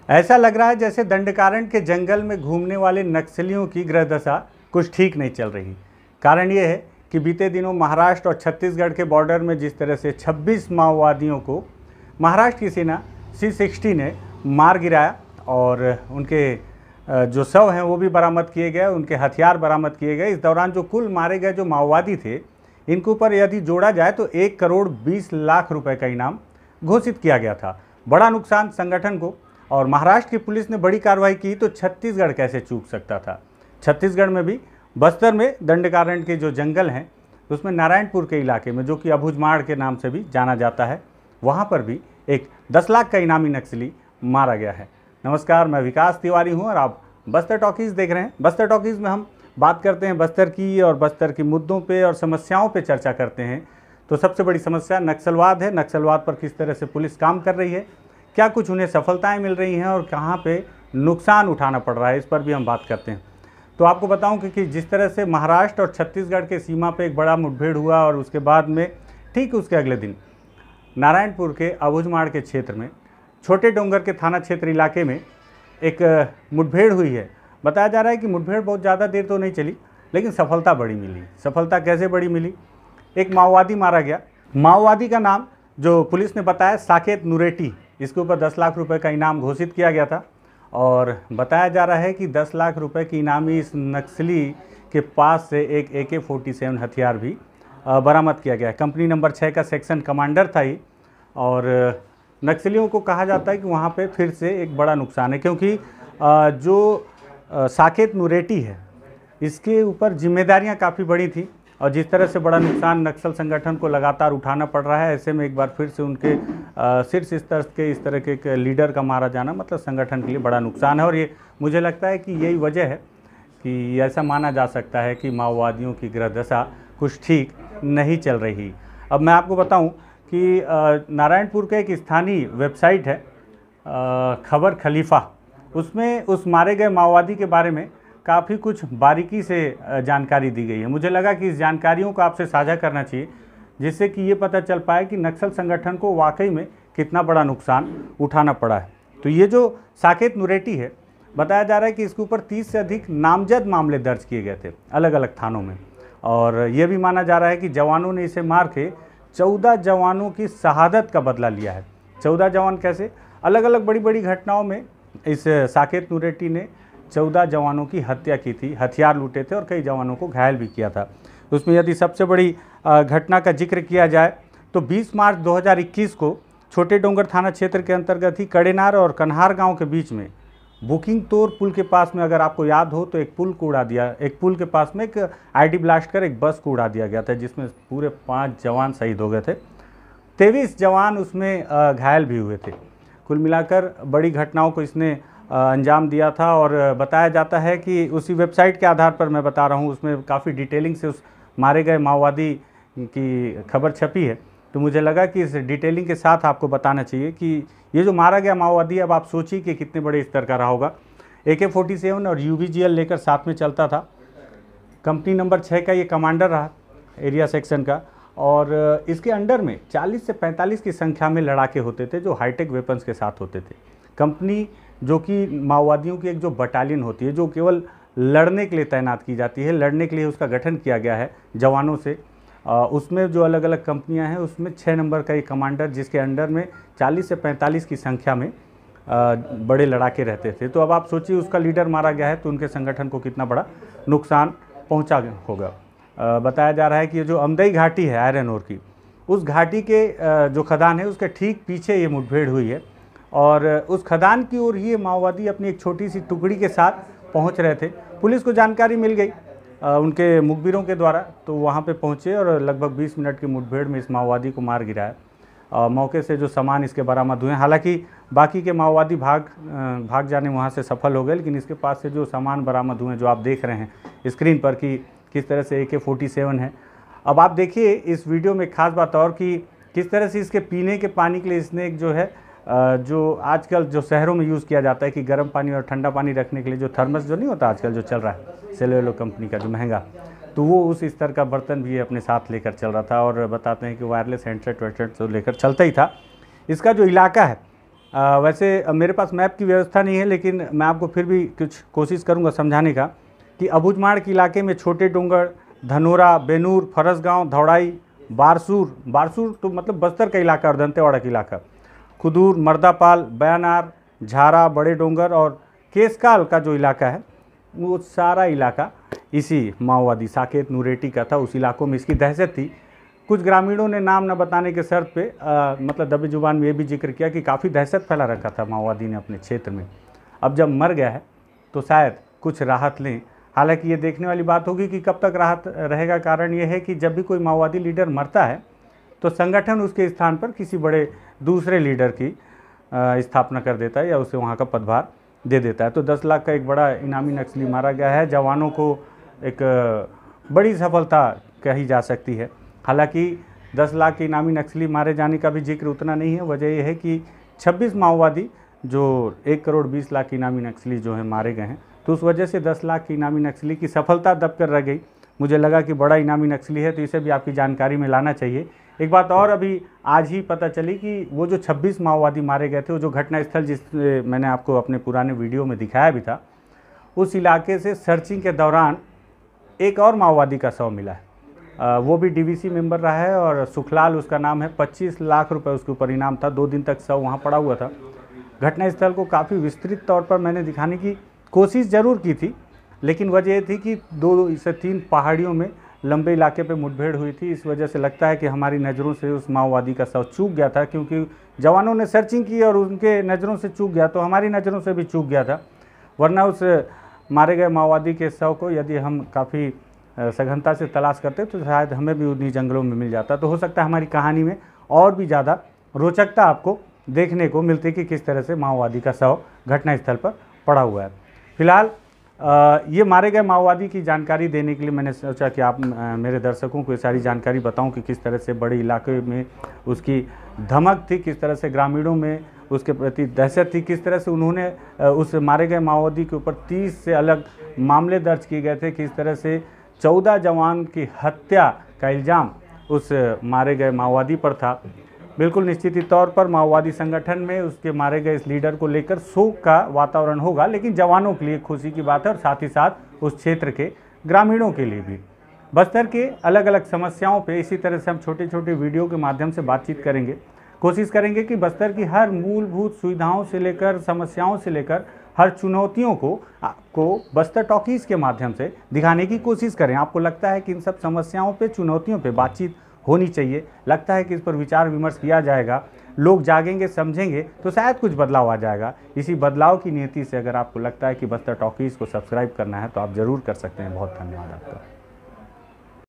ऐसा लग रहा है जैसे दंडकारण्य के जंगल में घूमने वाले नक्सलियों की ग्रहदशा कुछ ठीक नहीं चल रही। कारण ये है कि बीते दिनों महाराष्ट्र और छत्तीसगढ़ के बॉर्डर में जिस तरह से 26 माओवादियों को महाराष्ट्र की सेना C-60 ने मार गिराया और उनके जो शव हैं वो भी बरामद किए गए, उनके हथियार बरामद किए गए। इस दौरान जो कुल मारे गए जो माओवादी थे, इनके ऊपर यदि जोड़ा जाए तो 1 करोड़ 20 लाख रुपए का इनाम घोषित किया गया था। बड़ा नुकसान संगठन को, और महाराष्ट्र की पुलिस ने बड़ी कार्रवाई की तो छत्तीसगढ़ कैसे चूक सकता था। छत्तीसगढ़ में भी बस्तर में दंडकारण्य के जो जंगल हैं उसमें नारायणपुर के इलाके में, जो कि अबूझमाड़ के नाम से भी जाना जाता है, वहाँ पर भी एक 10 लाख का इनामी नक्सली मारा गया है। नमस्कार, मैं विकास तिवारी हूँ और आप बस्तर टॉकीज़ देख रहे हैं। बस्तर टॉकीज़ में हम बात करते हैं बस्तर की और बस्तर के मुद्दों पे और समस्याओं पे चर्चा करते हैं। तो सबसे बड़ी समस्या नक्सलवाद है। नक्सलवाद पर किस तरह से पुलिस काम कर रही है, क्या कुछ उन्हें सफलताएं मिल रही हैं और कहाँ पे नुकसान उठाना पड़ रहा है, इस पर भी हम बात करते हैं। तो आपको बताऊं कि जिस तरह से महाराष्ट्र और छत्तीसगढ़ के सीमा पे एक बड़ा मुठभेड़ हुआ और उसके बाद में ठीक उसके अगले दिन नारायणपुर के अबूझमाड़ के क्षेत्र में छोटे डोंगर के थाना क्षेत्र इलाके में एक मुठभेड़ हुई है। बताया जा रहा है कि मुठभेड़ बहुत ज़्यादा देर तो नहीं चली, लेकिन सफलता बड़ी मिली। सफलता कैसे बड़ी मिली? एक माओवादी मारा गया। माओवादी का नाम जो पुलिस ने बताया साकेत नुरेटी, इसके ऊपर 10 लाख रुपए का इनाम घोषित किया गया था और बताया जा रहा है कि 10 लाख रुपए की इनामी इस नक्सली के पास से एक AK-47 हथियार भी बरामद किया गया। कंपनी नंबर 6 का सेक्शन कमांडर था ही, और नक्सलियों को कहा जाता है कि वहाँ पे फिर से एक बड़ा नुकसान है, क्योंकि जो साकेत नुरेटी है इसके ऊपर जिम्मेदारियाँ काफ़ी बड़ी थी और जिस तरह से बड़ा नुकसान नक्सल संगठन को लगातार उठाना पड़ रहा है, ऐसे में एक बार फिर से उनके शीर्ष स्तर के इस तरह के एक लीडर का मारा जाना मतलब संगठन के लिए बड़ा नुकसान है। और ये मुझे लगता है कि यही वजह है कि ऐसा माना जा सकता है कि माओवादियों की ग्रहदशा कुछ ठीक नहीं चल रही। अब मैं आपको बताऊं कि नारायणपुर का एक स्थानीय वेबसाइट है खबर खलीफा, उसमें उस मारे गए माओवादी के बारे में काफ़ी कुछ बारीकी से जानकारी दी गई है। मुझे लगा कि इस जानकारियों को आपसे साझा करना चाहिए, जिससे कि ये पता चल पाए कि नक्सल संगठन को वाकई में कितना बड़ा नुकसान उठाना पड़ा है। तो ये जो साकेत नुरेटी है, बताया जा रहा है कि इसके ऊपर 30 से अधिक नामजद मामले दर्ज किए गए थे अलग अलग थानों में, और ये भी माना जा रहा है कि जवानों ने इसे मार के 14 जवानों की शहादत का बदला लिया है। 14 जवान कैसे? अलग अलग बड़ी बड़ी घटनाओं में इस साकेत नुरेटी ने 14 जवानों की हत्या की थी, हथियार लूटे थे और कई जवानों को घायल भी किया था। उसमें यदि सबसे बड़ी घटना का जिक्र किया जाए तो 20 मार्च 2021 को छोटे डोंगर थाना क्षेत्र के अंतर्गत ही कड़ेनार और कन्हार गांव के बीच में बुकिंग तोर पुल के पास में, अगर आपको याद हो तो एक पुल को उड़ा दिया, एक पुल के पास में एक ID ब्लास्ट कर एक बस को उड़ा दिया गया था, जिसमें पूरे 5 जवान शहीद हो गए थे। 23 जवान उसमें घायल भी हुए थे। कुल मिलाकर बड़ी घटनाओं को इसने अंजाम दिया था और बताया जाता है कि उसी वेबसाइट के आधार पर मैं बता रहा हूँ, उसमें काफ़ी डिटेलिंग से उस मारे गए माओवादी की खबर छपी है। तो मुझे लगा कि इस डिटेलिंग के साथ आपको बताना चाहिए कि ये जो मारा गया माओवादी, अब आप सोचिए कि कितने बड़े स्तर का रहा होगा। AK-47 और UBGL लेकर साथ में चलता था। कंपनी नंबर 6 का ये कमांडर रहा एरिया सेक्शन का, और इसके अंडर में 40 से 45 की संख्या में लड़ाके होते थे जो हाईटेक वेपन्स के साथ होते थे। कंपनी जो कि माओवादियों की एक जो बटालियन होती है जो केवल लड़ने के लिए तैनात की जाती है, लड़ने के लिए उसका गठन किया गया है जवानों से, उसमें जो अलग अलग कंपनियां हैं उसमें 6 नंबर का एक कमांडर, जिसके अंडर में 40 से 45 की संख्या में बड़े लड़ाके रहते थे। तो अब आप सोचिए उसका लीडर मारा गया है तो उनके संगठन को कितना बड़ा नुकसान पहुंचा होगा। बताया जा रहा है कि ये जो अमदई घाटी है आयरन ओर की, उस घाटी के जो खदान है उसके ठीक पीछे ये मुठभेड़ हुई है और उस खदान की ओर ही ये माओवादी अपनी एक छोटी सी टुकड़ी के साथ पहुंच रहे थे। पुलिस को जानकारी मिल गई उनके मुखबिरों के द्वारा, तो वहां पे पहुंचे और लगभग 20 मिनट की मुठभेड़ में इस माओवादी को मार गिराया। मौके से जो सामान इसके बरामद हुए, हालांकि बाकी के माओवादी भाग जाने वहां से सफल हो गए, लेकिन इसके पास से जो सामान बरामद हुए जो आप देख रहे हैं स्क्रीन पर कि किस तरह से AK-47 है। अब आप देखिए इस वीडियो में खास बात और कि किस तरह से इसके पीने के पानी के लिए इसने एक जो है जो आजकल जो शहरों में यूज़ किया जाता है कि गर्म पानी और ठंडा पानी रखने के लिए जो थर्मस जो नहीं होता आजकल जो चल रहा है सेल्युलो कंपनी का जो महंगा, तो वो उस स्तर का बर्तन भी अपने साथ लेकर चल रहा था। और बताते हैं कि वायरलेस हैंडसेट वेडसेट तो लेकर चलता ही था। इसका जो इलाका है वैसे मेरे पास मैप की व्यवस्था नहीं है, लेकिन मैं आपको फिर भी कुछ कोशिश करूंगा समझाने का कि अबूझमाड़ के इलाके में छोटे डोंगर, धनोरा, बेनूर, फरसगांव, धौड़ाई, बारसूर तो मतलब बस्तर का इलाका और दंतेवाड़ा का इलाका, खुदूर, मर्दापाल, बयानार, झारा, बड़े डोंगर और केसकाल का जो इलाका है वो सारा इलाका इसी माओवादी साकेत नूरेटी का था। उस इलाकों में इसकी दहशत थी। कुछ ग्रामीणों ने नाम न बताने के शर्त पे मतलब दबी जुबान में ये भी जिक्र किया कि काफ़ी दहशत फैला रखा था माओवादी ने अपने क्षेत्र में। अब जब मर गया है तो शायद कुछ राहत लें। हालांकि ये देखने वाली बात होगी कि कब तक राहत रहेगा। कारण ये है कि जब भी कोई माओवादी लीडर मरता है तो संगठन उसके स्थान पर किसी बड़े दूसरे लीडर की स्थापना कर देता है या उसे वहाँ का पदभार दे देता है। तो 10 लाख का एक बड़ा इनामी नक्सली मारा गया है। जवानों को एक बड़ी सफलता कही जा सकती है। हालांकि 10 लाख के इनामी नक्सली मारे जाने का भी जिक्र उतना नहीं है। वजह यह है कि 26 माओवादी जो 1 करोड़ 20 लाख इनामी नक्सली जो है मारे गए हैं, तो उस वजह से 10 लाख की इनामी नक्सली की सफलता दब कर रह गई। मुझे लगा कि बड़ा इनामी नक्सली है तो इसे भी आपकी जानकारी में लाना चाहिए। एक बात और अभी आज ही पता चली कि वो जो 26 माओवादी मारे गए थे, वो जो घटनास्थल जिस मैंने आपको अपने पुराने वीडियो में दिखाया भी था, उस इलाके से सर्चिंग के दौरान एक और माओवादी का शव मिला है। वो भी डीवीसी मेंबर रहा है और सुखलाल उसका नाम है। 25 लाख रुपए उसके ऊपर इनाम था। 2 दिन तक शव वहाँ पड़ा हुआ था। घटनास्थल को काफ़ी विस्तृत तौर पर मैंने दिखाने की कोशिश ज़रूर की थी, लेकिन वजह ये थी कि 2 से 3 पहाड़ियों में लंबे इलाके पे मुठभेड़ हुई थी। इस वजह से लगता है कि हमारी नज़रों से उस माओवादी का शव चूक गया था, क्योंकि जवानों ने सर्चिंग की और उनके नज़रों से चूक गया तो हमारी नज़रों से भी चूक गया था। वरना उस मारे गए माओवादी के शव को यदि हम काफ़ी सघनता से तलाश करते तो शायद हमें भी उन्हीं जंगलों में मिल जाता। तो हो सकता है हमारी कहानी में और भी ज़्यादा रोचकता आपको देखने को मिलती कि किस तरह से माओवादी का शव घटनास्थल पर पड़ा हुआ है। फिलहाल ये मारे गए माओवादी की जानकारी देने के लिए मैंने सोचा कि आप मेरे दर्शकों को ये सारी जानकारी बताऊं कि किस तरह से बड़े इलाके में उसकी धमक थी, किस तरह से ग्रामीणों में उसके प्रति दहशत थी, किस तरह से उन्होंने उस मारे गए माओवादी के ऊपर 30 से अलग मामले दर्ज किए गए थे, किस तरह से 14 जवान की हत्या का इल्ज़ाम उस मारे गए माओवादी पर था। बिल्कुल निश्चित ही तौर पर माओवादी संगठन में उसके मारे गए इस लीडर को लेकर शोक का वातावरण होगा, लेकिन जवानों के लिए खुशी की बात है और साथ ही साथ उस क्षेत्र के ग्रामीणों के लिए भी। बस्तर के अलग अलग समस्याओं पे इसी तरह से हम छोटे छोटे वीडियो के माध्यम से बातचीत करेंगे। कोशिश करेंगे कि बस्तर की हर मूलभूत सुविधाओं से लेकर समस्याओं से लेकर हर चुनौतियों को आपको बस्तर टॉकीज़ के माध्यम से दिखाने की कोशिश करें। आपको लगता है कि इन सब समस्याओं पे, चुनौतियों पे बातचीत होनी चाहिए, लगता है कि इस पर विचार विमर्श किया जाएगा, लोग जागेंगे, समझेंगे तो शायद कुछ बदलाव आ जाएगा। इसी बदलाव की नीति से अगर आपको लगता है कि बस्तर टॉकीज़ को सब्सक्राइब करना है तो आप ज़रूर कर सकते हैं। बहुत धन्यवाद आपका।